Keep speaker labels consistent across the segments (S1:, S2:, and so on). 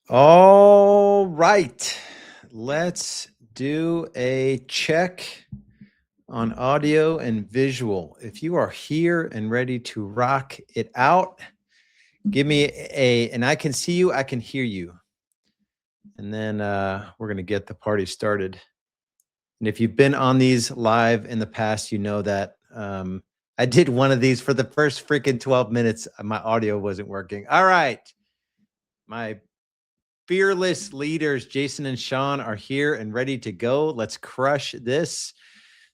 S1: All right, let's do a check on audio and visual. If you are here and ready to rock it out, give me and I can see you, I can hear you. And then we're going to get the party started. And if you've been on these live in the past, you know that I did one of these for the first freaking 12 minutes. My audio wasn't working. All right. My fearless leaders, Jason and Sean, are here and ready to go. Let's crush this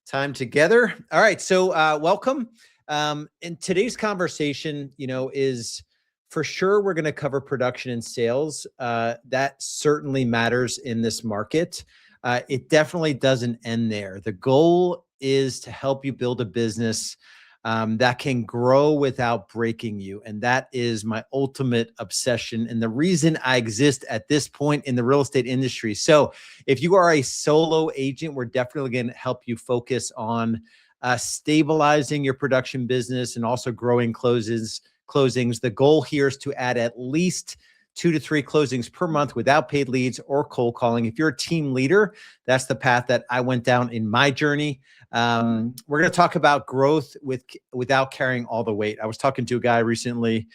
S1: time together. All right, so welcome. In today's conversation, is for sure we're going to cover production and sales. That certainly matters in this market. It definitely doesn't end there. The goal is to help you build a business that can grow without breaking you. And that is my ultimate obsession and the reason I exist at this point in the real estate industry. So if you are a solo agent, we're definitely going to help you focus on stabilizing your production business and also growing closings. The goal here is to add at least 2 to 3 closings per month without paid leads or cold calling. If you're a team leader, that's the path that I went down in my journey. We're going to talk about growth without carrying all the weight. I was talking to a guy recently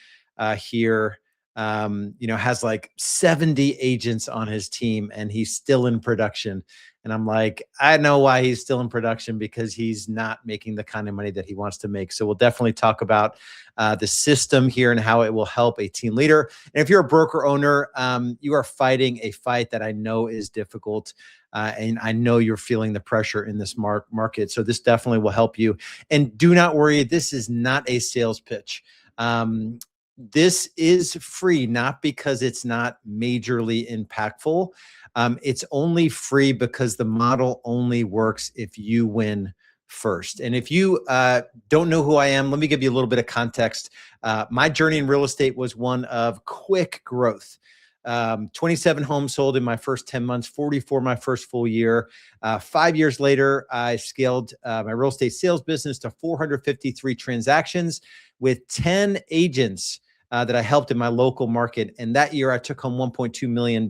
S1: here, has like 70 agents on his team and he's still in production. And I'm like, I know why he's still in production, because he's not making the kind of money that he wants to make. So we'll definitely talk about the system here and how it will help a team leader. And if you're a broker owner, you are fighting a fight that I know is difficult. And I know you're feeling the pressure in this market. So this definitely will help you. And do not worry, this is not a sales pitch. This is free, not because it's not majorly impactful. It's only free because the model only works if you win first. And if you don't know who I am, let me give you a little bit of context. My journey in real estate was one of quick growth. 27 homes sold in my first 10 months, 44 my first full year. 5 years later, I scaled my real estate sales business to 453 transactions with 10 agents that I helped in my local market. And that year I took home $1.2 million.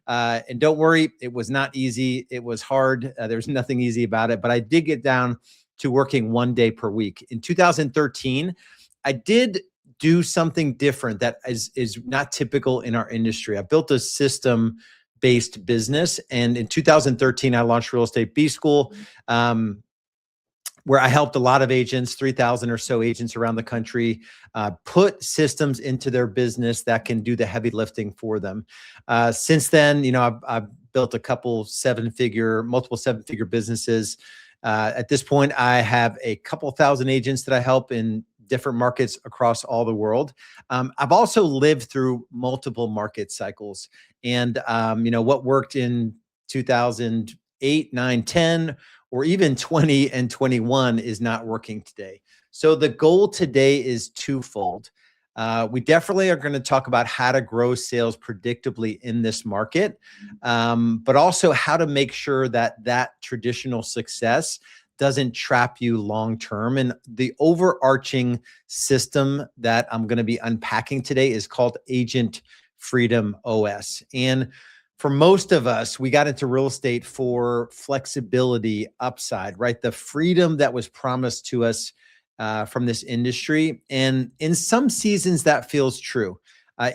S1: And don't worry, it was not easy. It was hard. There's nothing easy about it, but I did get down to working 1 day per week. In 2013, I did do something different that is not typical in our industry. I built a system-based business. And in 2013, I launched Real Estate B School, where I helped a lot of agents, 3,000 or so agents around the country, put systems into their business that can do the heavy lifting for them. Since then, I've built a couple multiple seven-figure businesses. At this point, I have a couple thousand agents that I help in different markets across all the world. I've also lived through multiple market cycles. And, what worked in 2008, 9, 10, or even 20 and 21 is not working today. So the goal today is twofold. We definitely are going to talk about how to grow sales predictably in this market, but also how to make sure that traditional success doesn't trap you long-term. And the overarching system that I'm going to be unpacking today is called Agent Freedom OS. And for most of us, we got into real estate for flexibility, upside, right? The freedom that was promised to us from this industry. And in some seasons, that feels true.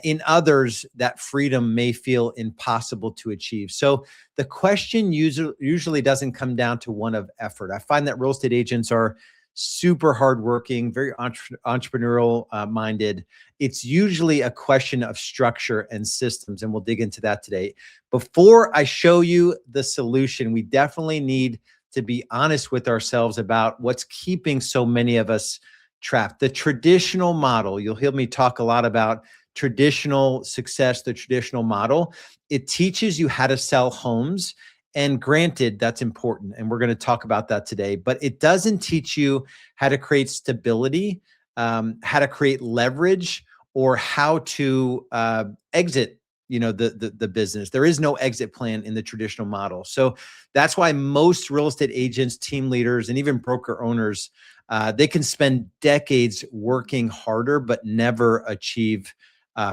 S1: In others, that freedom may feel impossible to achieve. So the question usually doesn't come down to one of effort. I find that real estate agents are super hardworking, very entrepreneurial minded. It's usually a question of structure and systems, and we'll dig into that today. Before I show you the solution, we definitely need to be honest with ourselves about what's keeping so many of us trapped. The traditional model, you'll hear me talk a lot about traditional success, the traditional model. It teaches you how to sell homes. And granted, that's important. And we're going to talk about that today, but it doesn't teach you how to create stability, how to create leverage, or how to exit the business. There is no exit plan in the traditional model. So that's why most real estate agents, team leaders, and even broker owners, they can spend decades working harder, but never achieve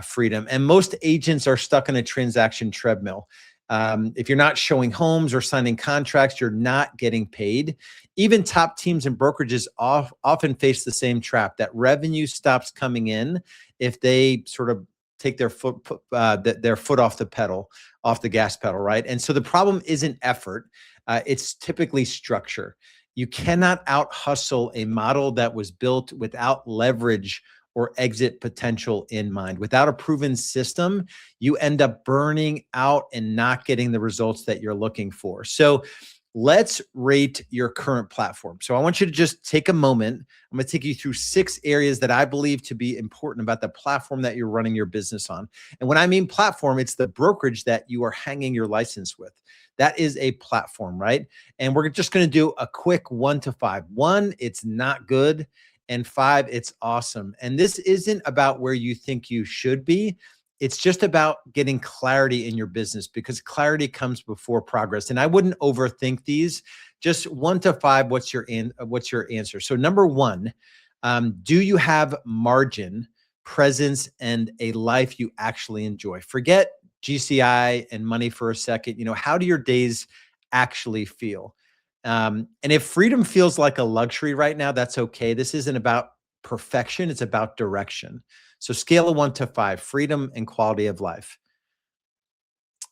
S1: freedom. And most agents are stuck on a transaction treadmill. If you're not showing homes or signing contracts, you're not getting paid. Even top teams and brokerages often face the same trap, that revenue stops coming in if they sort of take their foot off the pedal, off the gas pedal, right? And so the problem isn't effort; it's typically structure. You cannot out hustle a model that was built without leverage or exit potential in mind. Without a proven system, you end up burning out and not getting the results that you're looking for. So let's rate your current platform. So I want you to just take a moment. I'm going to take you through 6 areas that I believe to be important about the platform that you're running your business on. And when I mean platform, it's the brokerage that you are hanging your license with. That is a platform, right? And we're just going to do a quick 1 to 5. 1, it's not good. And 5, it's awesome. And this isn't about where you think you should be. It's just about getting clarity in your business, because clarity comes before progress. And I wouldn't overthink these. Just 1 to 5, what's your answer? So number 1, do you have margin, presence, and a life you actually enjoy? Forget GCI and money for a second. How do your days actually feel? And if freedom feels like a luxury right now, that's okay. This isn't about perfection. It's about direction. So scale of 1 to 5, freedom and quality of life.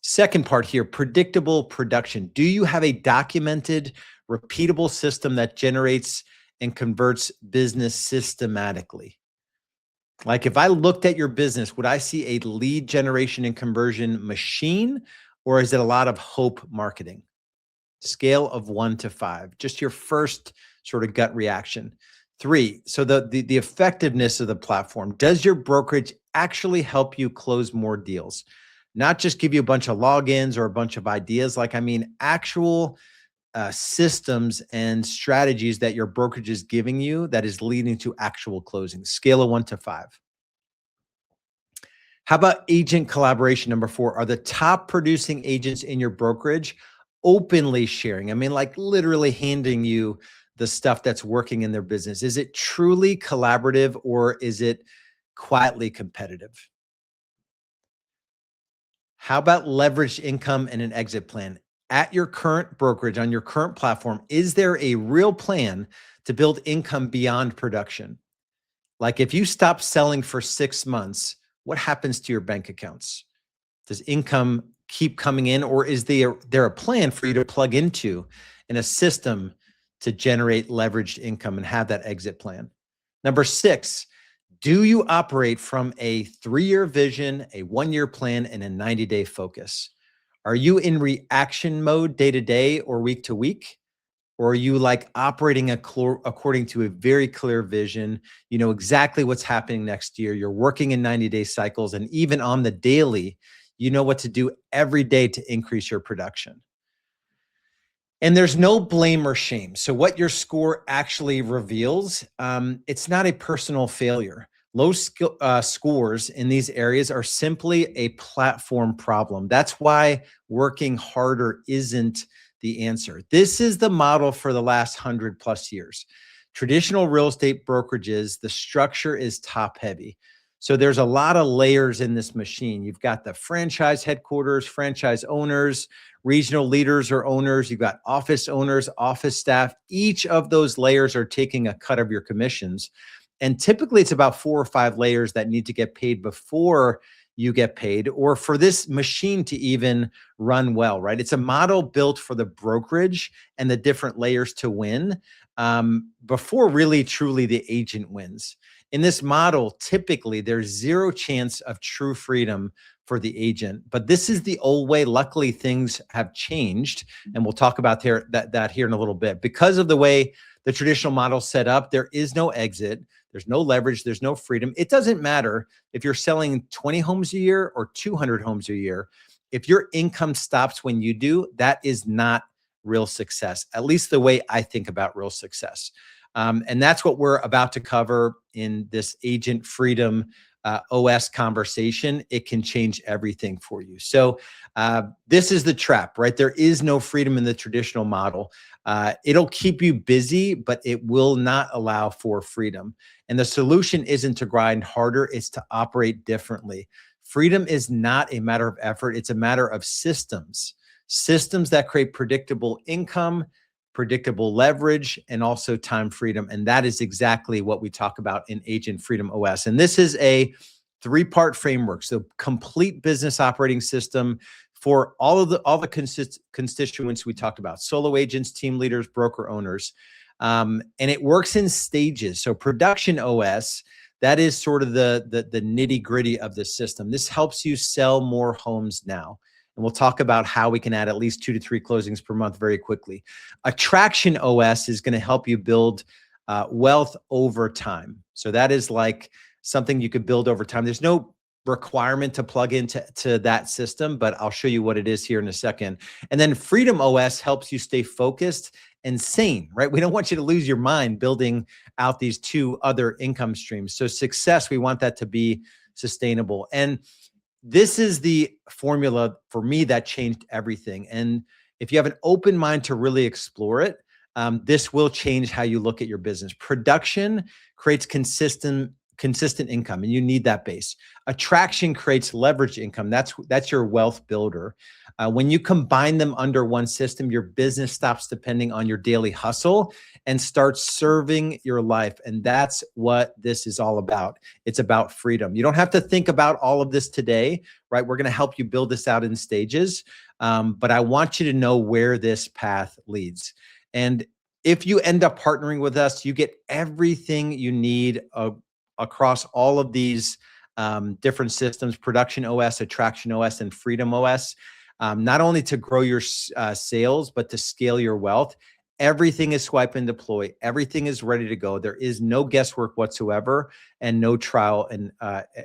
S1: Second part here, predictable production. Do you have a documented, repeatable system that generates and converts business systematically? Like, if I looked at your business, would I see a lead generation and conversion machine, or is it a lot of hope marketing? Scale of 1 to 5, just your first sort of gut reaction. 3, so the effectiveness of the platform. Does your brokerage actually help you close more deals? Not just give you a bunch of logins or a bunch of ideas. Like, I mean, actual systems and strategies that your brokerage is giving you that is leading to actual closings. Scale of 1 to 5. How about agent collaboration? Number 4, are the top producing agents in your brokerage openly sharing? I mean, like literally handing you the stuff that's working in their business. Is it truly collaborative, or is it quietly competitive? How about leveraged income and an exit plan? At your current brokerage, on your current platform, is there a real plan to build income beyond production? Like, if you stop selling for 6 months, what happens to your bank accounts? Does income keep coming in, or is there a plan for you to plug into in a system to generate leveraged income and have that exit plan? Number 6, do you operate from a 3-year vision, a 1-year plan, and a 90-day focus? Are you in reaction mode day to day or week to week? Or are you like operating according to a very clear vision? You know exactly what's happening next year. You're working in 90-day cycles, and even on the daily, you know what to do every day to increase your production. And there's no blame or shame. So what your score actually reveals, it's not a personal failure. Low scores in these areas are simply a platform problem. That's why working harder isn't the answer. This is the model for the last 100+ years. Traditional real estate brokerages, the structure is top heavy. So there's a lot of layers in this machine. You've got the franchise headquarters, franchise owners, regional leaders or owners. You've got office owners, office staff. Each of those layers are taking a cut of your commissions. And typically it's about 4 or 5 layers that need to get paid before you get paid, or for this machine to even run well, right? It's a model built for the brokerage and the different layers to win before really truly the agent wins. In this model, typically there's 0 chance of true freedom for the agent, but this is the old way. Luckily, things have changed, and we'll talk about that here in a little bit. Because of the way the traditional model set up, there is no exit, there's no leverage, there's no freedom. It doesn't matter if you're selling 20 homes a year or 200 homes a year. If your income stops when you do, that is not real success, at least the way I think about real success. And that's what we're about to cover in this agent freedom OS conversation, it can change everything for you. So this is the trap, right? There is no freedom in the traditional model. It'll keep you busy, but it will not allow for freedom. And the solution isn't to grind harder, it's to operate differently. Freedom is not a matter of effort, it's a matter of systems. Systems that create predictable income, predictable leverage, and also time freedom. And that is exactly what we talk about in Agent Freedom OS. And this is a three-part framework. So complete business operating system for all the constituents we talked about: solo agents, team leaders, broker owners. And it works in stages. So production OS, that is sort of the nitty gritty of the system. This helps you sell more homes now. And we'll talk about how we can add at least 2 to 3 closings per month very quickly. Attraction OS is going to help you build wealth over time. So that is like something you could build over time. There's no requirement to plug into that system, but I'll show you what it is here in a second. And then Freedom OS helps you stay focused and sane, right? We don't want you to lose your mind building out these 2 other income streams. So success, we want that to be sustainable. And this is the formula for me that changed everything. And if you have an open mind to really explore it, this will change how you look at your business. Production creates consistent income, and you need that base. Attraction creates leverage income. That's your wealth builder. When you combine them under one system, your business stops depending on your daily hustle and starts serving your life. And that's what this is all about. It's about freedom. You don't have to think about all of this today, right? We're going to help you build this out in stages. But I want you to know where this path leads. And if you end up partnering with us, you get everything you need across all of these different systems: production OS, attraction OS, and freedom OS. Not only to grow your sales, but to scale your wealth. Everything is swipe and deploy. Everything is ready to go. There is no guesswork whatsoever and no trial and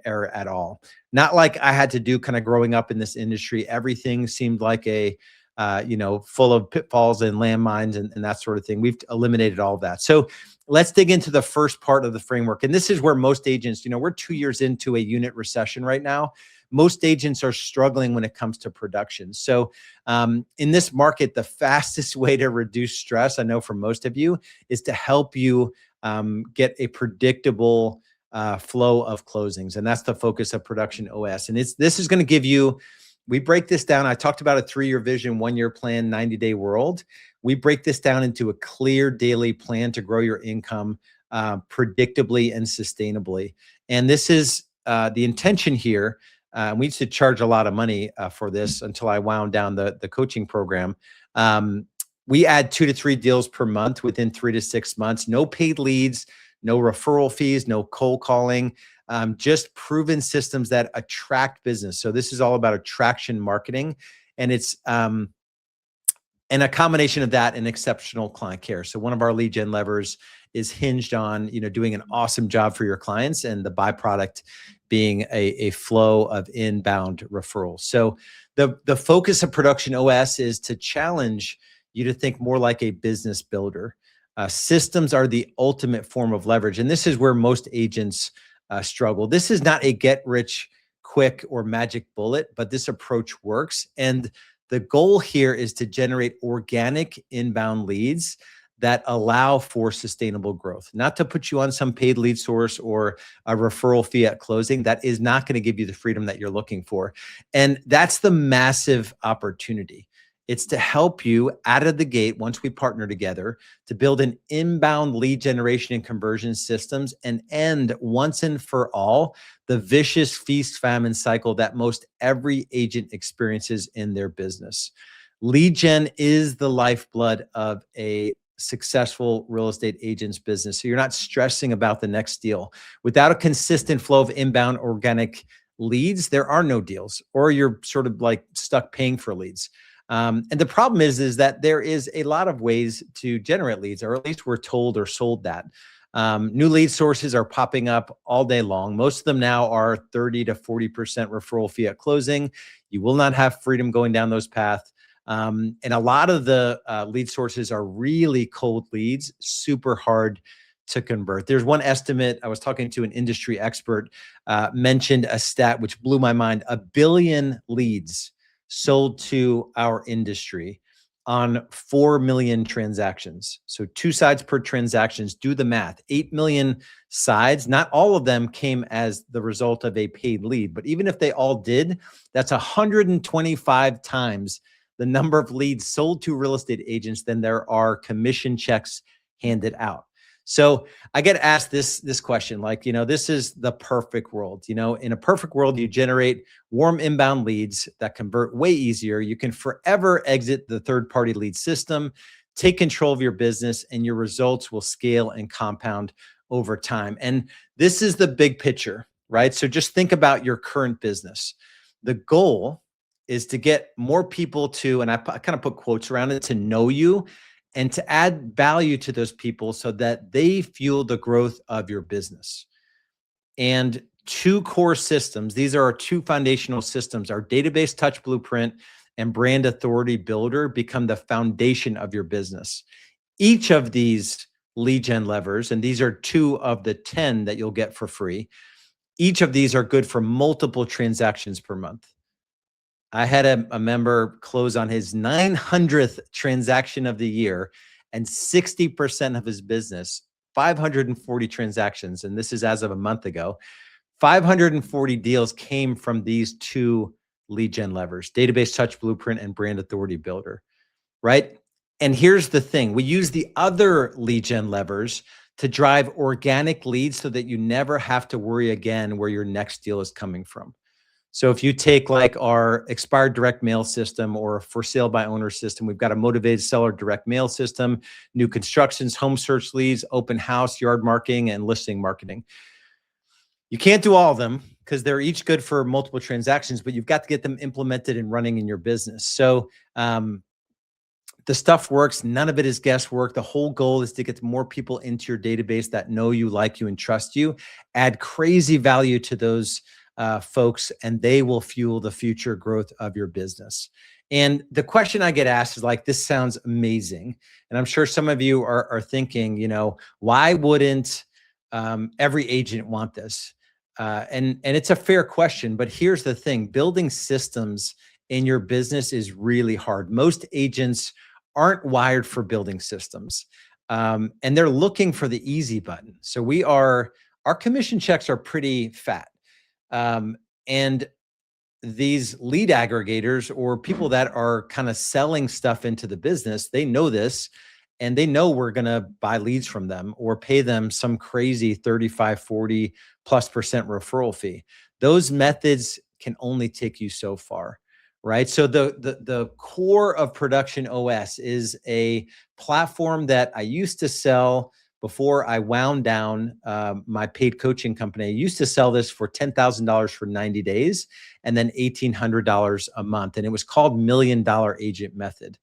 S1: error at all. Not like I had to do kind of growing up in this industry. Everything seemed like full of pitfalls and landmines and that sort of thing. We've eliminated all of that. So let's dig into the first part of the framework. And this is where most agents, we're 2 years into a unit recession right now. Most agents are struggling when it comes to production. So in this market, the fastest way to reduce stress, I know for most of you, is to help you get a predictable flow of closings. And that's the focus of Production OS. And this is going to give you, we break this down. I talked about a 3-year vision, 1-year plan, 90-day world. We break this down into a clear daily plan to grow your income predictably and sustainably. And this is the intention here. We used to charge a lot of money for this until I wound down the coaching program. We add 2 to 3 deals per month within 3 to 6 months. No paid leads, no referral fees, no cold calling. Just proven systems that attract business. So this is all about attraction marketing, and it's and a combination of that and exceptional client care. So one of our lead gen levers is hinged on doing an awesome job for your clients, and the byproduct being a flow of inbound referrals. So the focus of Production OS is to challenge you to think more like a business builder. Systems are the ultimate form of leverage, and this is where most agents struggle. This is not a get rich quick or magic bullet, but this approach works. And the goal here is to generate organic inbound leads that allow for sustainable growth, not to put you on some paid lead source or a referral fee at closing. That is not going to give you the freedom that you're looking for. And that's the massive opportunity. It's to help you out of the gate, once we partner together, to build an inbound lead generation and conversion systems and end once and for all the vicious feast famine cycle that most every agent experiences in their business. Lead gen is the lifeblood of a successful real estate agent's business. So you're not stressing about the next deal. Without a consistent flow of inbound organic leads, there are no deals, or you're sort of like stuck paying for leads. And the problem is that there is a lot of ways to generate leads, or at least we're told or sold that. New lead sources are popping up all day long. Most of them now are 30 to 40% referral fee at closing. You will not have freedom going down those paths. And a lot of the lead sources are really cold leads, super hard to convert. There's one estimate. I was talking to an industry expert, mentioned a stat which blew my mind. 1 billion leads sold to our industry on 4 million transactions. So 2 sides per transactions. Do the math. 8 million sides. Not all of them came as the result of a paid lead, but even if they all did, that's 125 times the number of leads sold to real estate agents than there are commission checks handed out. So I get asked this question, like, this is the perfect world. In a perfect world, you generate warm inbound leads that convert way easier. You can forever exit the third-party lead system, take control of your business, and your results will scale and compound over time. And this is the big picture, right? So just think about your current business. The goal is to get more people to, and I kind of put quotes around it, to know you and to add value to those people so that they fuel the growth of your business. And 2 core systems, these are our 2 foundational systems, our database touch blueprint and brand authority builder, become the foundation of your business. Each of these lead gen levers, and these are 2 of the 10 that you'll get for free, each of these are good for multiple transactions per month. I had a member close on his 900th transaction of the year, and 60% of his business, 540 transactions, and this is as of a month ago, 540 deals came from these 2 lead gen levers, database touch blueprint and brand authority builder, right? And here's the thing. We use the other lead gen levers to drive organic leads so that you never have to worry again where your next deal is coming from. So if you take like our expired direct mail system or for sale by owner system, we've got a motivated seller direct mail system, new constructions, home search leads, open house, yard marketing, and listing marketing. You can't do all of them because they're each good for multiple transactions, but you've got to get them implemented and running in your business. So the stuff works. None of it is guesswork. The whole goal is to get more people into your database that know you, like you, and trust you. Add crazy value to those folks, and they will fuel the future growth of your business. And the question I get asked is like, this sounds amazing. And I'm sure some of you are thinking, why wouldn't every agent want this? And it's a fair question, but here's the thing. Building systems in your business is really hard. Most agents aren't wired for building systems, and they're looking for the easy button. So our commission checks are pretty fat. And these lead aggregators or people that are kind of selling stuff into the business, they know this, and they know we're going to buy leads from them or pay them some crazy 35, 40 plus % referral fee. Those methods can only take you so far, right? So the core of Production OS is a platform that I used to sell before I wound down my paid coaching company. I used to sell this for $10,000 for 90 days and then $1,800 a month. And it was called $1 Million Agent Method.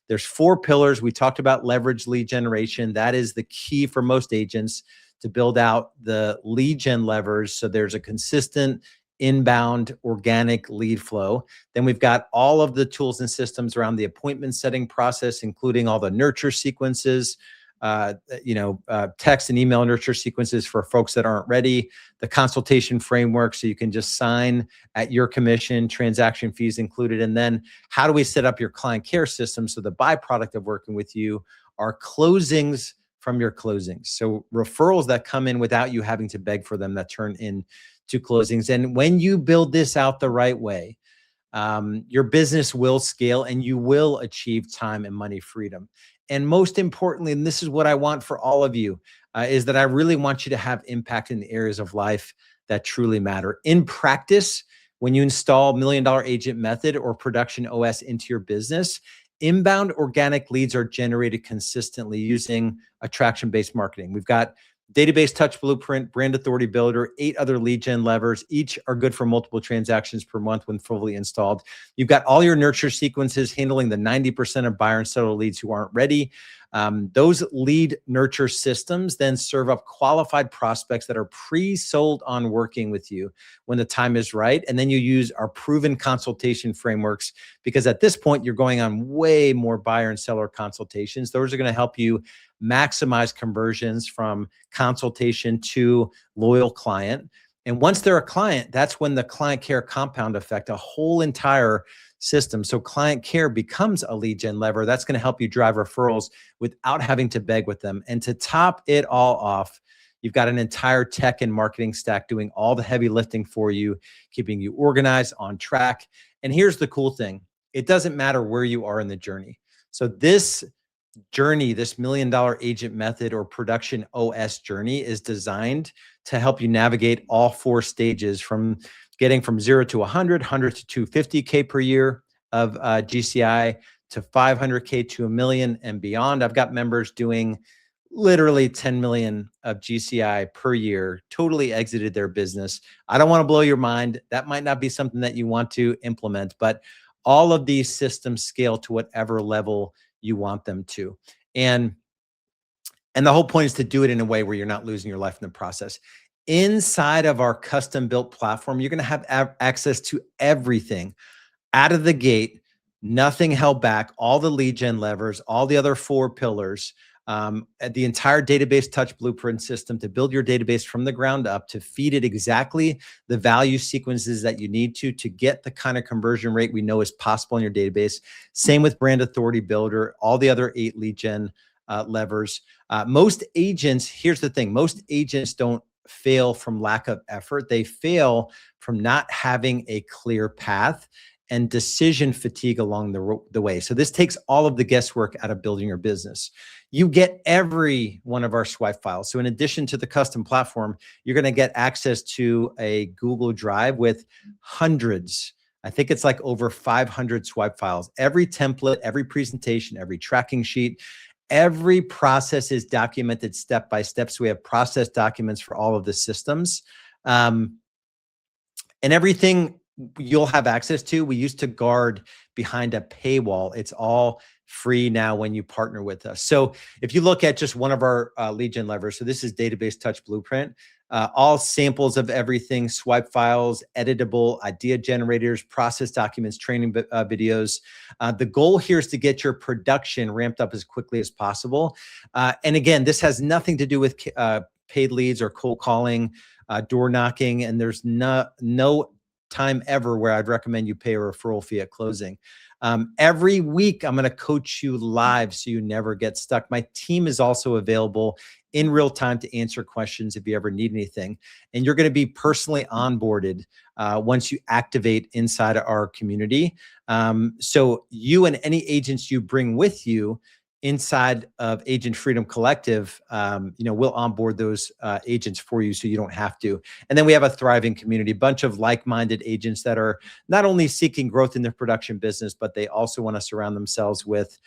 S1: There's 4 pillars. We talked about leverage lead generation. That is the key for most agents to build out the lead gen levers. So there's a consistent inbound organic lead flow. Then we've got all of the tools and systems around the appointment setting process, including all the nurture sequences, text and email nurture sequences for folks that aren't ready, the consultation framework so you can just sign at your commission, transaction fees included. And then how do we set up your client care system so the byproduct of working with you are closings from your closings. So referrals that come in without you having to beg for them that turn into closings. And when you build this out the right way, your business will scale and you will achieve time and money freedom. And most importantly, and this is what I want for all of you, is that I really want you to have impact in the areas of life that truly matter. In practice, when you install $1 Million Agent Method or Production OS into your business, inbound organic leads are generated consistently using attraction-based marketing. We've got database touch blueprint, brand authority builder, 8 other lead gen levers. Each are good for multiple transactions per month when fully installed. You've got all your nurture sequences handling the 90% of buyer and seller leads who aren't ready. Those lead nurture systems then serve up qualified prospects that are pre-sold on working with you when the time is right. And then you use our proven consultation frameworks, because at this point, you're going on way more buyer and seller consultations. Those are going to help you maximize conversions from consultation to loyal client. And once they're a client, that's when the client care compound effect, a whole entire system. So client care becomes a lead gen lever. That's going to help you drive referrals without having to beg with them. And to top it all off, you've got an entire tech and marketing stack doing all the heavy lifting for you, keeping you organized, on track. And here's the cool thing. It doesn't matter where you are in the journey. So this journey, this $1 Million Agent Method or Production OS journey, is designed to help you navigate all 4 stages, from getting from 0 to 100, 100 to 250K per year of GCI, to 500K to $1 million and beyond. I've got members doing literally 10 million of GCI per year, totally exited their business. I don't want to blow your mind. That might not be something that you want to implement, but all of these systems scale to whatever level you want them to. And the whole point is to do it in a way where you're not losing your life in the process. Inside of our custom built platform, you're going to have access to everything out of the gate, nothing held back, all the lead gen levers, all the other 4 pillars, the entire database touch blueprint system to build your database from the ground up, to feed it exactly the value sequences that you need to get the kind of conversion rate we know is possible in your database. Same with brand authority builder, all the other 8 lead gen levers. Most agents, here's the thing, most agents don't fail from lack of effort. They fail from not having a clear path and decision fatigue along the way. So this takes all of the guesswork out of building your business. You get every one of our swipe files. So in addition to the custom platform, you're going to get access to a Google Drive with hundreds, I think it's like over 500 swipe files. Every template, every presentation, every tracking sheet, every process is documented step by step. So we have process documents for all of the systems. And everything you'll have access to, we used to guard behind a paywall. It's all free now when you partner with us. So if you look at just one of our lead gen levers, so this is Database Touch Blueprint, all samples of everything, swipe files, editable idea generators, process documents, training videos. The goal here is to get your production ramped up as quickly as possible. And again, this has nothing to do with paid leads or cold calling, door knocking, and there's no time ever where I'd recommend you pay a referral fee at closing. Every week, I'm going to coach you live so you never get stuck. My team is also available in real time to answer questions if you ever need anything. And you're going to be personally onboarded once you activate inside of our community. So you and any agents you bring with you inside of Agent Freedom Collective, we'll onboard those agents for you so you don't have to. And then we have a thriving community, bunch of like-minded agents that are not only seeking growth in their production business, but they also want to surround themselves with,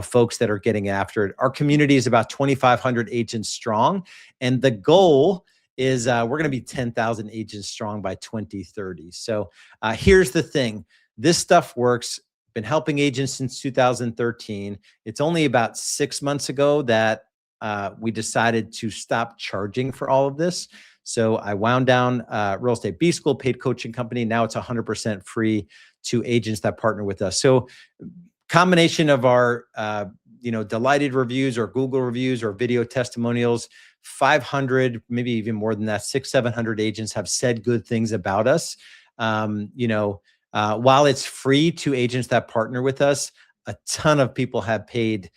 S1: folks that are getting after it. Our community is about 2,500 agents strong. And the goal is we're going to be 10,000 agents strong by 2030. So here's the thing. This stuff works. Been helping agents since 2013. It's only about 6 months ago that we decided to stop charging for all of this. So I wound down Real Estate B School, paid coaching company. Now it's 100% free to agents that partner with us. So combination of our delighted reviews or Google reviews or video testimonials, 500, maybe even more than that, 600-700 agents have said good things about us. While it's free to agents that partner with us, a ton of people have paid,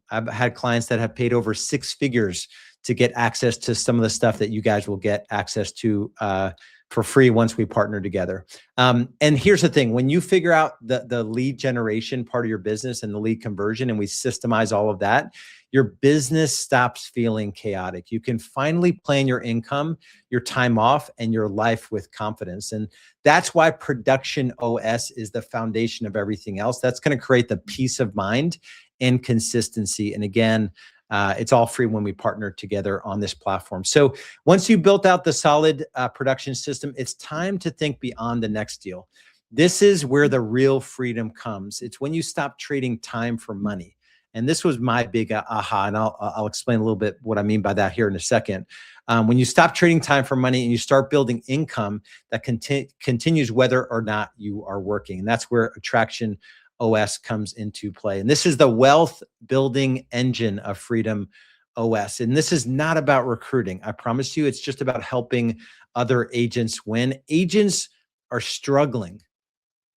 S1: I've had clients that have paid over 6 figures to get access to some of the stuff that you guys will get access to for free once we partner together. And here's the thing, when you figure out the lead generation part of your business and the lead conversion, and we systemize all of that, your business stops feeling chaotic. You can finally plan your income, your time off, and your life with confidence. And that's why Production OS is the foundation of everything else. That's going to create the peace of mind and consistency. And again, it's all free when we partner together on this platform. So once you built out the solid production system, it's time to think beyond the next deal. This is where the real freedom comes. It's when you stop trading time for money. And this was my big aha, and I'll explain a little bit what I mean by that here in a second. When you stop trading time for money and you start building income that continues whether or not you are working. And that's where Attraction OS comes into play. And this is the wealth building engine of Freedom OS. And this is not about recruiting. I promise you, it's just about helping other agents win. Agents are struggling.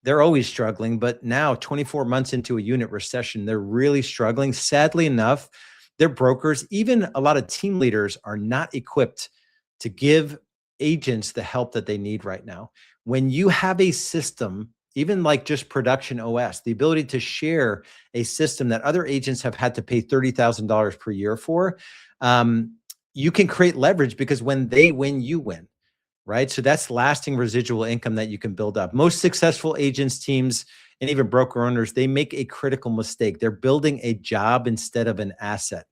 S1: They're always struggling, but now 24 months into a unit recession, they're really struggling. Sadly enough, their brokers, even a lot of team leaders, are not equipped to give agents the help that they need right now. When you have a system, even like just Production OS, the ability to share a system that other agents have had to pay $30,000 per year for, you can create leverage because when they win, you win. Right? So that's lasting residual income that you can build up. Most successful agents, teams, and even broker owners, they make a critical mistake. They're building a job instead of an asset.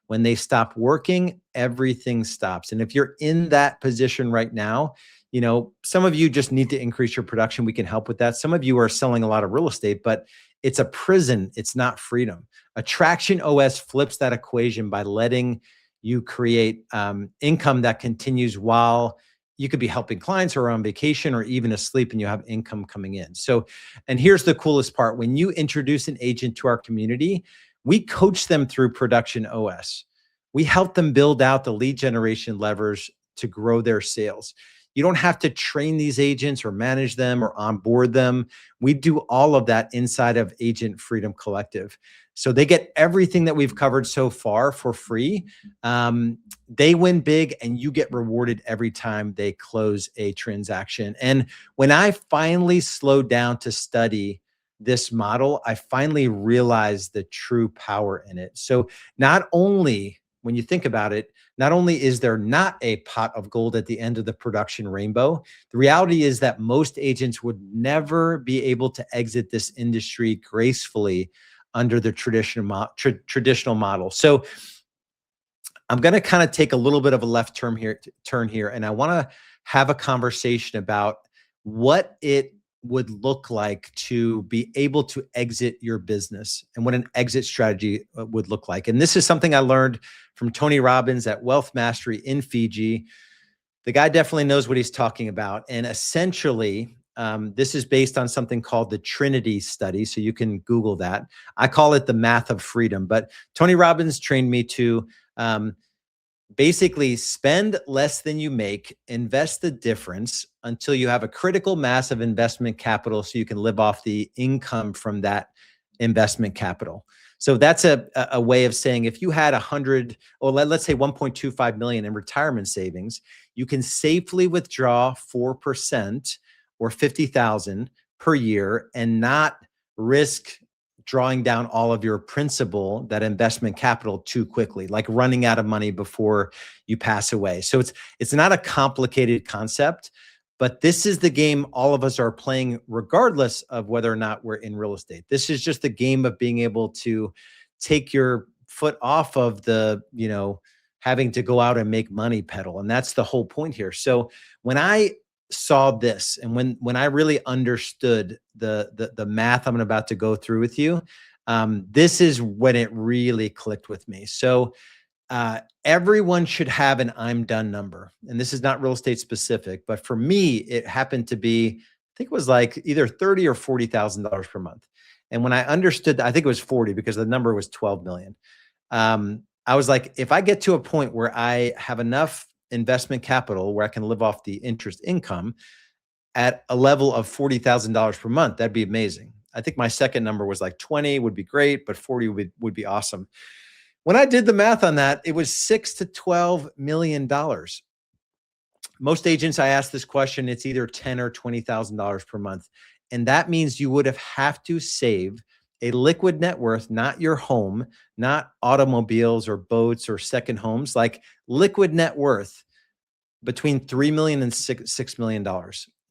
S1: When they stop working, everything stops. And if you're in that position right now, you know, some of you just need to increase your production. We can help with that. Some of you are selling a lot of real estate, but it's a prison. It's not freedom. Attraction OS flips that equation by letting you create income that continues while you could be helping clients or on vacation or even asleep and you have income coming in. So, and here's the coolest part. When you introduce an agent to our community, we coach them through Production OS. We help them build out the lead generation levers to grow their sales. You don't have to train these agents or manage them or onboard them. We do all of that inside of Agent Freedom Collective. So they get everything that we've covered so far for free. They win big and you get rewarded every time they close a transaction. And when I finally slowed down to study this model, I finally realized the true power in it. So not only, when you think about it, not only is there not a pot of gold at the end of the production rainbow, the reality is that most agents would never be able to exit this industry gracefully under the traditional model. So I'm going to kind of take a little bit of a left turn here, and I want to have a conversation about what it would look like to be able to exit your business and what an exit strategy would look like. And this is something I learned from Tony Robbins at Wealth Mastery in Fiji. The guy definitely knows what he's talking about. And essentially, this is based on something called the Trinity study. So you can Google that. I call it the math of freedom. But Tony Robbins trained me to basically spend less than you make, invest the difference until you have a critical mass of investment capital so you can live off the income from that investment capital. So that's a way of saying if you had 100, or let's say 1.25 million in retirement savings, you can safely withdraw 4% or 50,000 per year and not risk drawing down all of your principal, that investment capital, too quickly, like running out of money before you pass away. So it's not a complicated concept, but this is the game all of us are playing regardless of whether or not we're in real estate. This is just the game of being able to take your foot off of the, having to go out and make money pedal. And that's the whole point here. So when I saw this and when I really understood the math I'm about to go through with you, this is when it really clicked with me. So everyone should have an I'm done number. And this is not real estate specific, but for me, it happened to be, I think it was like either $30,000 or $40,000 per month. And when I understood, I think it was 40 because the number was 12 million. I was like, if I get to a point where I have enough investment capital where I can live off the interest income at a level of $40,000 per month, that'd be amazing. I think my second number was like 20 would be great, but 40 would be awesome. When I did the math on that, it was $6 to $12 million. Most agents I ask this question, it's either $10,000 or $20,000 per month. And that means you would have to save a liquid net worth, not your home, not automobiles or boats or second homes, like liquid net worth between $3 million and $6 million.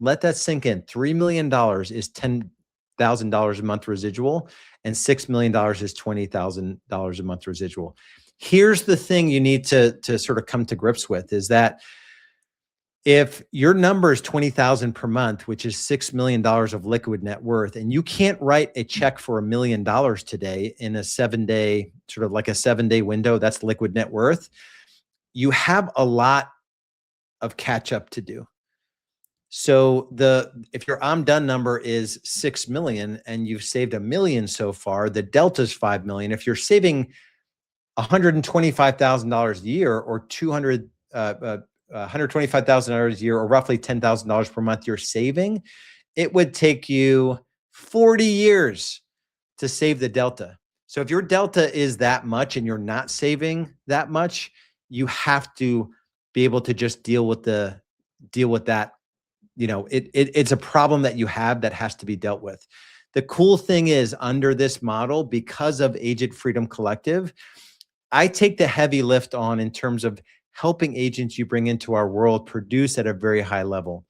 S1: Let that sink in. $3 million is $10,000 a month residual, and $6 million is $20,000 a month residual. Here's the thing you need to sort of come to grips with is that If your number is 20,000 per month, which is $6 million of liquid net worth, and you can't write a check for $1 million today in a 7-day, sort of like a 7-day window, that's liquid net worth, you have a lot of catch up to do. So if your I'm done number is 6 million and you've saved $1 million so far, the delta is 5 million. If you're saving $125,000 a year or $125,000 a year or roughly $10,000 per month you're saving, it would take you 40 years to save the delta. So if your delta is that much and you're not saving that much, you have to be able to just deal with that. It's a problem that you have that has to be dealt with. The cool thing is, under this model, because of Agent Freedom Collective, I take the heavy lift on in terms of helping agents you bring into our world produce at a very high level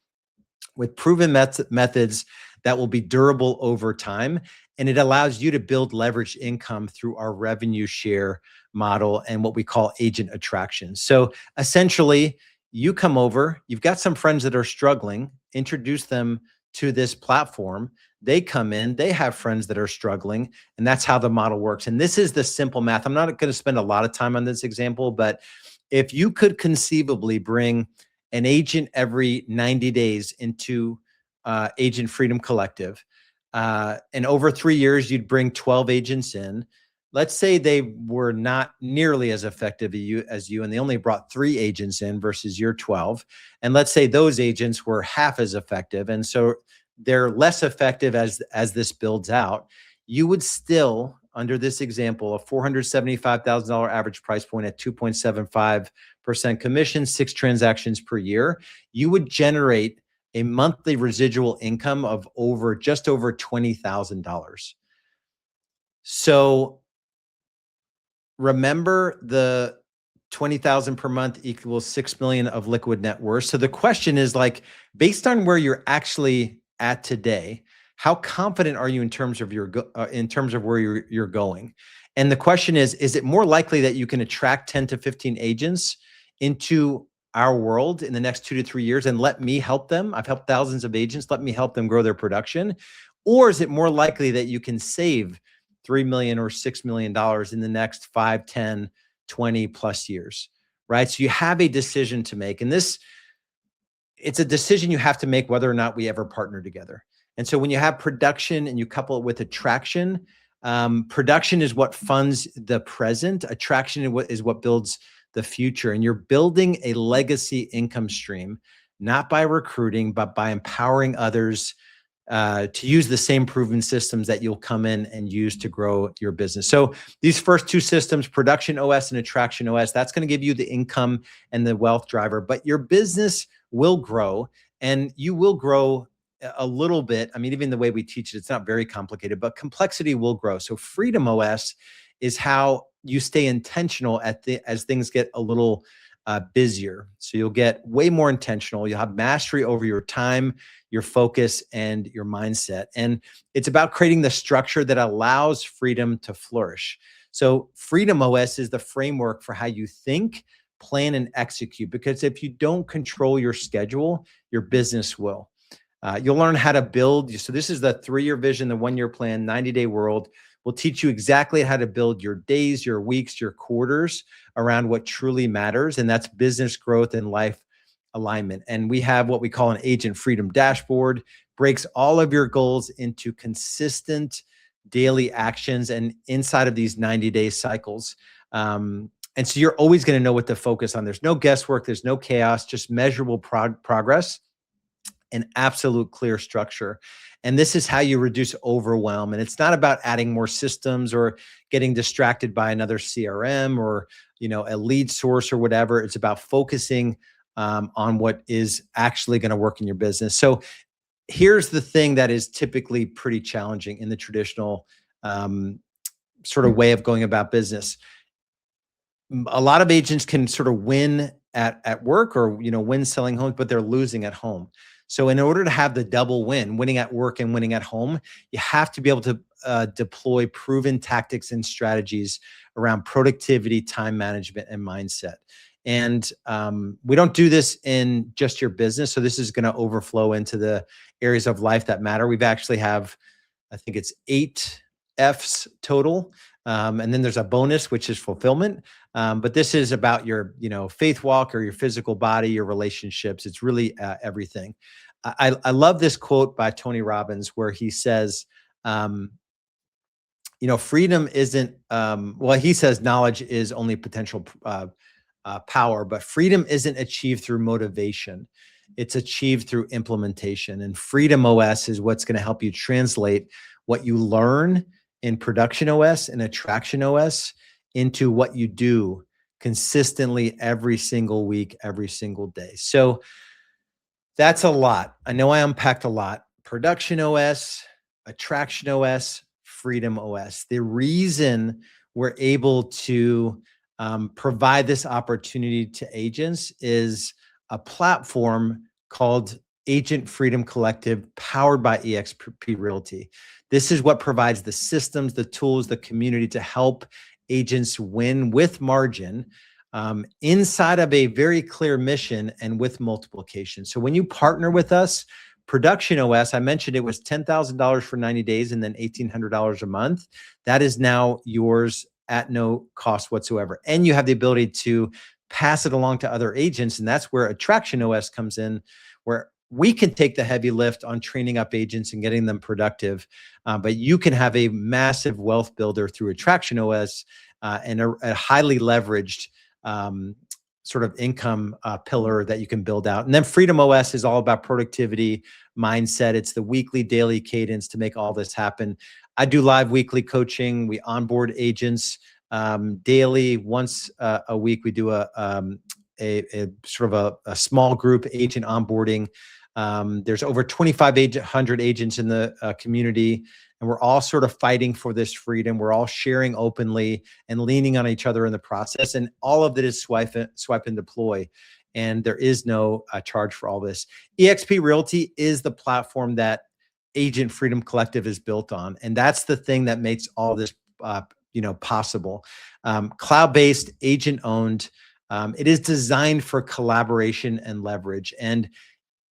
S1: with proven methods that will be durable over time. And it allows you to build leveraged income through our revenue share model and what we call agent attraction. So essentially, you come over, you've got some friends that are struggling, introduce them to this platform. They come in, they have friends that are struggling, and that's how the model works. And this is the simple math. I'm not going to spend a lot of time on this example, but if you could conceivably bring an agent every 90 days into Agent Freedom Collective, and over 3 years, you'd bring 12 agents in. Let's say they were not nearly as effective as you, and they only brought 3 agents in versus your 12. And let's say those agents were half as effective, and so they're less effective as this builds out. You would still, under this example, a $475,000 average price point at 2.75% commission, 6 transactions per year, you would generate a monthly residual income of just over $20,000. So remember, the 20,000 per month equals 6 million of liquid net worth. So the question is, like, based on where you're actually at today, how confident are you in terms of where you're going? And the question is it more likely that you can attract 10 to 15 agents into our world in the next 2 to 3 years and let me help them? I've helped thousands of agents. Let me help them grow their production. Or is it more likely that you can save $3 million or $6 million in the next 5, 10, 20 plus years, right? So you have a decision to make. And it's a decision you have to make whether or not we ever partner together. And so when you have production and you couple it with attraction, production is what funds the present. Attraction is what builds the future. And you're building a legacy income stream, not by recruiting, but by empowering others to use the same proven systems that you'll come in and use to grow your business. So these first 2 systems, Production OS and Attraction OS, that's going to give you the income and the wealth driver, but your business will grow, and you will grow a little bit. I mean, even the way we teach it, it's not very complicated, but complexity will grow. So Freedom OS is how you stay intentional as things get a little busier. So you'll get way more intentional. You'll have mastery over your time, your focus, and your mindset. And it's about creating the structure that allows freedom to flourish. So Freedom OS is the framework for how you think, plan, and execute, because if you don't control your schedule, your business will. You'll learn how to build. So this is the 3-year vision, the 1-year plan, 90-day world. We'll teach you exactly how to build your days, your weeks, your quarters around what truly matters. And that's business growth and life alignment. And we have what we call an Agent Freedom Dashboard, breaks all of your goals into consistent daily actions and inside of these 90-day cycles. And so you're always going to know what to focus on. There's no guesswork. There's no chaos, just measurable progress and absolute clear structure. And this is how you reduce overwhelm. And it's not about adding more systems or getting distracted by another CRM or, a lead source or whatever. It's about focusing on what is actually going to work in your business. So here's the thing that is typically pretty challenging in the traditional sort of way of going about business. A lot of agents can sort of win at work or, win selling homes, but they're losing at home. So in order to have the double win, winning at work and winning at home, you have to be able to deploy proven tactics and strategies around productivity, time management, and mindset. And we don't do this in just your business. So this is going to overflow into the areas of life that matter. We've actually have, I think it's 8 F's total. And then there's a bonus, which is fulfillment. But this is about your, faith walk or your physical body, your relationships. It's really everything. I love this quote by Tony Robbins where he says, freedom isn't, he says knowledge is only potential power, but freedom isn't achieved through motivation. It's achieved through implementation. And Freedom OS is what's going to help you translate what you learn in Production OS and Attraction OS into what you do consistently every single week, every single day. So that's a lot. I know I unpacked a lot. Production OS, Attraction OS, Freedom OS. The reason we're able to provide this opportunity to agents is a platform called Agent Freedom Collective, powered by eXp Realty. This is what provides the systems, the tools, the community to help agents win with margin inside of a very clear mission and with multiplication. So when you partner with us, Production OS, I mentioned it was $10,000 for 90 days and then $1,800 a month. That is now yours at no cost whatsoever. And you have the ability to pass it along to other agents. And that's where Attraction OS comes in, where we can take the heavy lift on training up agents and getting them productive. But you can have a massive wealth builder through Attraction OS and a highly leveraged sort of income pillar that you can build out. And then Freedom OS is all about productivity, mindset. It's the weekly, daily cadence to make all this happen. I do live weekly coaching. We onboard agents daily. Once a week, we do a sort of a small group agent onboarding. There's over 2,500 agents in the community, and we're all sort of fighting for this freedom. We're all sharing openly and leaning on each other in the process. And all of it is swipe and deploy. And there is no charge for all this. eXp Realty is the platform that Agent Freedom Collective is built on. And that's the thing that makes all this possible. Cloud-based, agent-owned. It is designed for collaboration and leverage. And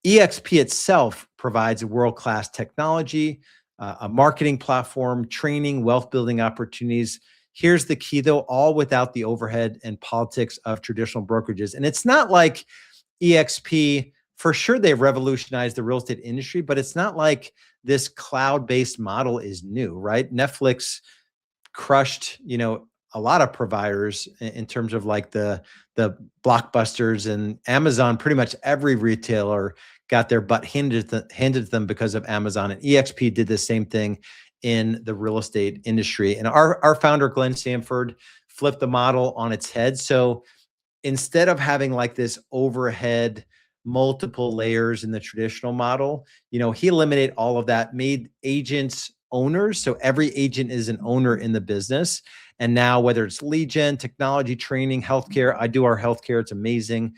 S1: eXp itself provides world-class technology, a marketing platform, training, wealth building opportunities. Here's the key though, all without the overhead and politics of traditional brokerages. And it's not like eXp, for sure they've revolutionized the real estate industry, but it's not like this cloud-based model is new, right? Netflix crushed, a lot of providers in terms of like the blockbusters, and Amazon, pretty much every retailer got their butt handed to them because of Amazon. And eXp did the same thing in the real estate industry. And our founder, Glenn Sanford, flipped the model on its head. So instead of having like this overhead, multiple layers in the traditional model, he eliminated all of that, made agents owners. So every agent is an owner in the business. And now whether it's lead gen, technology, training, healthcare, I do our healthcare. It's amazing.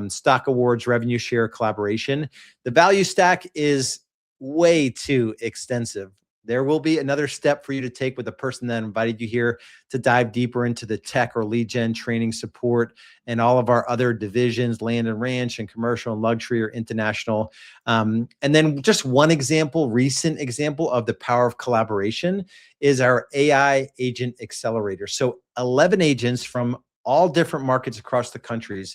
S1: Stock awards, revenue share, collaboration. The value stack is way too extensive. There will be another step for you to take with the person that invited you here to dive deeper into the tech or lead gen, training, support, and all of our other divisions, land and ranch and commercial and luxury or international. And then just one example, recent example of the power of collaboration is our AI agent accelerator. So 11 agents from all different markets across the country,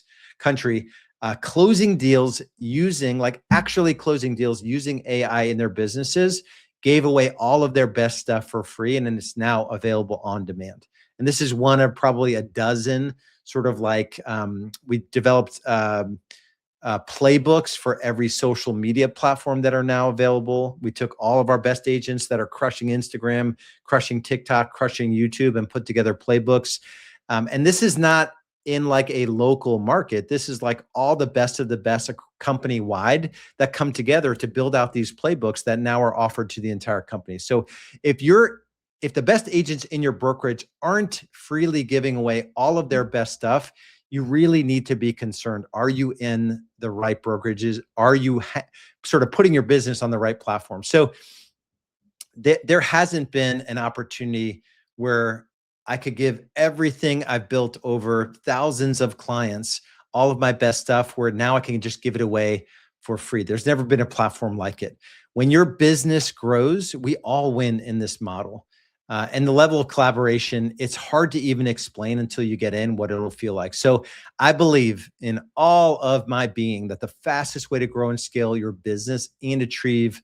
S1: closing deals using, actually closing deals using AI in their businesses, gave away all of their best stuff for free, and then it's now available on demand. And this is one of probably a dozen sort of we developed playbooks for every social media platform that are now available. We took all of our best agents that are crushing Instagram, crushing TikTok, crushing YouTube, and put together playbooks. And this is not in like a local market. This is like all the best of the best company wide that come together to build out these playbooks that now are offered to the entire company. So if the best agents in your brokerage aren't freely giving away all of their best stuff, you really need to be concerned. Are you in the right brokerages? Are you sort of putting your business on the right platform? So there hasn't been an opportunity where I could give everything I've built over thousands of clients, all of my best stuff, where now I can just give it away for free. There's never been a platform like it. When your business grows, we all win in this model. And the level of collaboration, it's hard to even explain until you get in what it'll feel like. So I believe in all of my being that the fastest way to grow and scale your business and achieve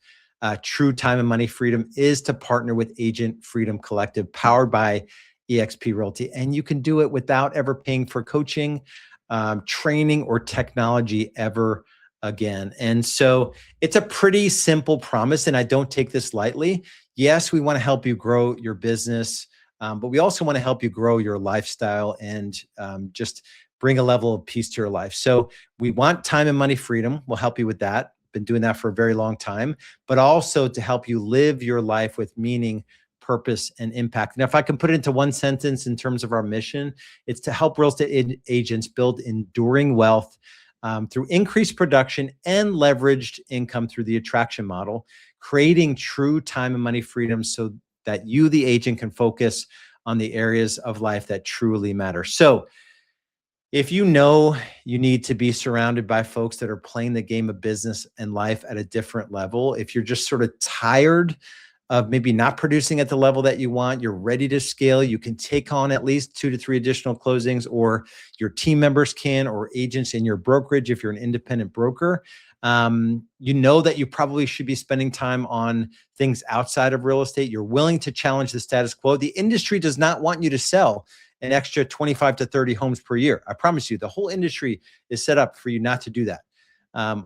S1: true time and money freedom is to partner with Agent Freedom Collective, powered by EXP Realty. And you can do it without ever paying for coaching, training, or technology ever again. And so it's a pretty simple promise, and I don't take this lightly. Yes, we want to help you grow your business, but we also want to help you grow your lifestyle and just bring a level of peace to your life. So we want time and money freedom. We'll help you with that. Been doing that for a very long time, but also to help you live your life with meaning, purpose, and impact. Now, if I can put it into one sentence in terms of our mission, it's to help real estate agents build enduring wealth through increased production and leveraged income through the attraction model, creating true time and money freedom so that you, the agent, can focus on the areas of life that truly matter. So if you know you need to be surrounded by folks that are playing the game of business and life at a different level, if you're just sort of tired of maybe not producing at the level that you want, you're ready to scale, you can take on at least 2 to 3 additional closings, or your team members can, or agents in your brokerage if you're an independent broker. You know that you probably should be spending time on things outside of real estate. You're willing to challenge the status quo. The industry does not want you to sell an extra 25 to 30 homes per year. I promise you, the whole industry is set up for you not to do that.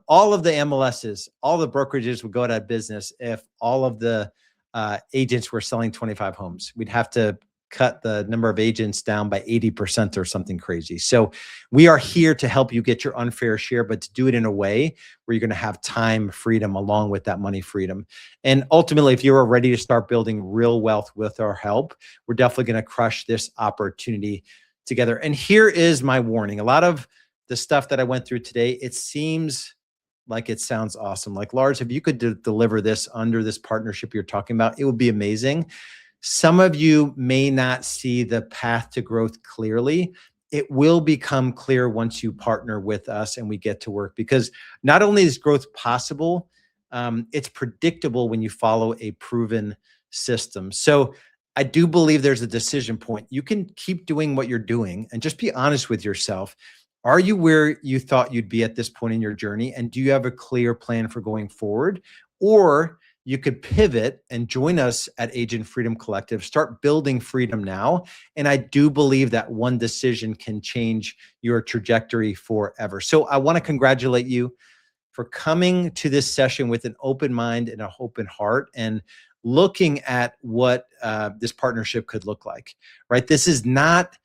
S1: All of the MLSs, all the brokerages would go out of business if all of the agents were selling 25 homes. We'd have to cut the number of agents down by 80% or something crazy. So we are here to help you get your unfair share, but to do it in a way where you're going to have time freedom along with that money freedom. And ultimately, if you're ready to start building real wealth with our help, we're definitely going to crush this opportunity together. And here is my warning. A lot of the stuff that I went through today, it seems like it sounds awesome. Like, Lars, if you could deliver this under this partnership you're talking about, it would be amazing. Some of you may not see the path to growth clearly. It will become clear once you partner with us and we get to work, because not only is growth possible, it's predictable when you follow a proven system. So I do believe there's a decision point. You can keep doing what you're doing and just be honest with yourself. Are you where you thought you'd be at this point in your journey? And do you have a clear plan for going forward? Or you could pivot and join us at Agent Freedom Collective, start building freedom now. And I do believe that one decision can change your trajectory forever. So I want to congratulate you for coming to this session with an open mind and an open heart, and looking at what this partnership could look like, right? This is not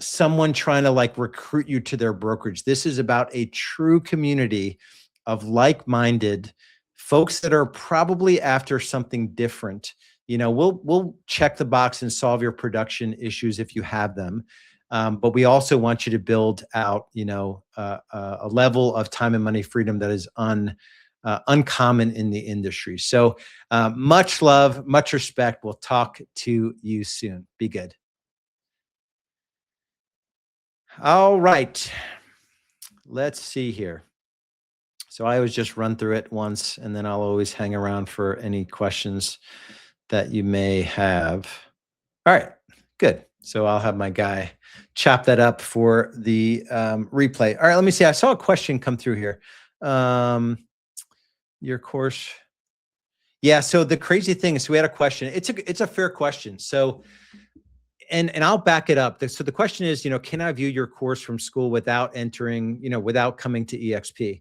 S1: someone trying to like recruit you to their brokerage. This is about a true community of like-minded folks that are probably after something different. You know, we'll check the box and solve your production issues if you have them. But we also want you to build out, you know, a level of time and money freedom that is uncommon in the industry. So much love, much respect. We'll talk to you soon. Be good. All right. Let's see here. So I always just run through it once, and then I'll always hang around for any questions that you may have. All right, good. So I'll have my guy chop that up for the replay. All right, let me see. I saw a question come through here. Your course. Yeah, so the crazy thing is we had a question. It's a fair question. So, and I'll back it up. So the question is, you know, can I view your course from school without entering, you know, without coming to EXP?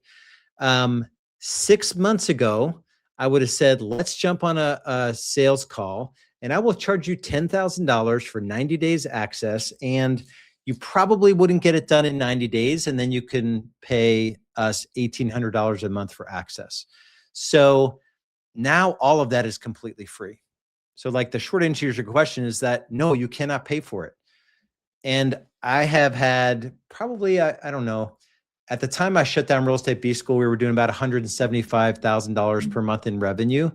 S1: 6 months ago, I would have said, let's jump on a sales call and I will charge you $10,000 for 90 days access. And you probably wouldn't get it done in 90 days. And then you can pay us $1,800 a month for access. So now all of that is completely free. So like the short answer to your question is that no, you cannot pay for it. And I have had probably, I don't know, at the time I shut down Real Estate B School, we were doing about $175,000 per month in revenue.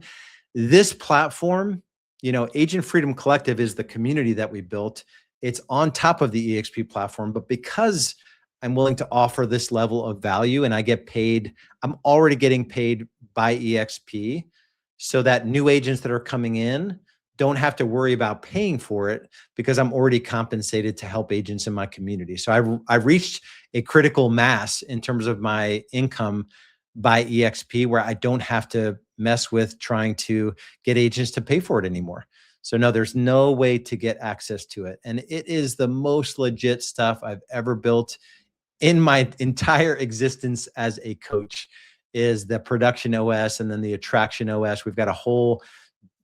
S1: This platform, Agent Freedom Collective is the community that we built. It's on top of the EXP platform, but because I'm willing to offer this level of value and I get paid, I'm already getting paid by EXP, so that new agents that are coming in don't have to worry about paying for it because I'm already compensated to help agents in my community. So I reached a critical mass in terms of my income by EXP where I don't have to mess with trying to get agents to pay for it anymore. So no, there's no way to get access to it. And it is the most legit stuff I've ever built in my entire existence as a coach, is the production OS and then the attraction OS. We've got a whole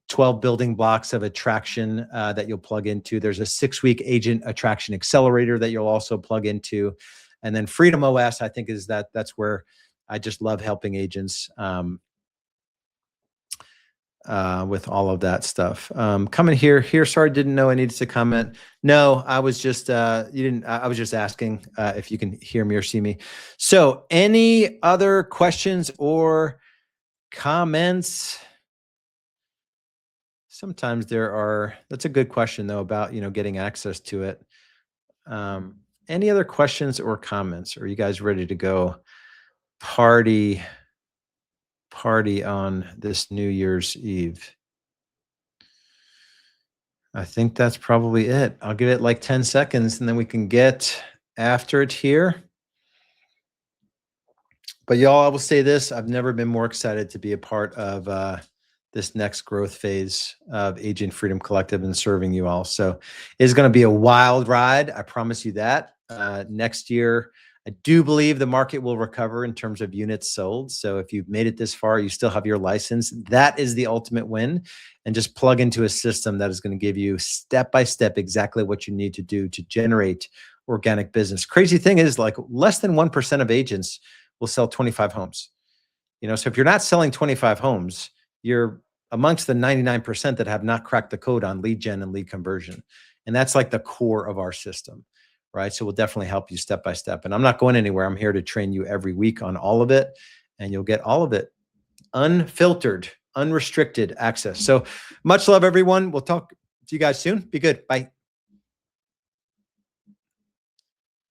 S1: 12 building blocks of attraction that you'll plug into. There's a 6-week agent attraction accelerator that you'll also plug into. And then Freedom OS, I think that's where I just love helping agents with all of that stuff. Coming here, sorry, didn't know I needed to comment. No, I was just, I was just asking if you can hear me or see me. So any other questions or comments? Sometimes there are. That's a good question though, about, getting access to it. Any other questions or comments? Are you guys ready to go party on this New Year's Eve? I think that's probably it. I'll give it like 10 seconds and then we can get after it here. But y'all, I will say this, I've never been more excited to be a part of this next growth phase of Agent Freedom Collective and serving you all. So it's going to be a wild ride. I promise you that. Next year, I do believe the market will recover in terms of units sold. So if you've made it this far, you still have your license. That is the ultimate win. And just plug into a system that is going to give you step-by-step exactly what you need to do to generate organic business. Crazy thing is, like, less than 1% of agents will sell 25 homes. So if you're not selling 25 homes, you're amongst the 99% that have not cracked the code on lead gen and lead conversion. And that's like the core of our system, right? So we'll definitely help you step by step. And I'm not going anywhere. I'm here to train you every week on all of it. And you'll get all of it unfiltered, unrestricted access. So much love, everyone. We'll talk to you guys soon. Be good. Bye.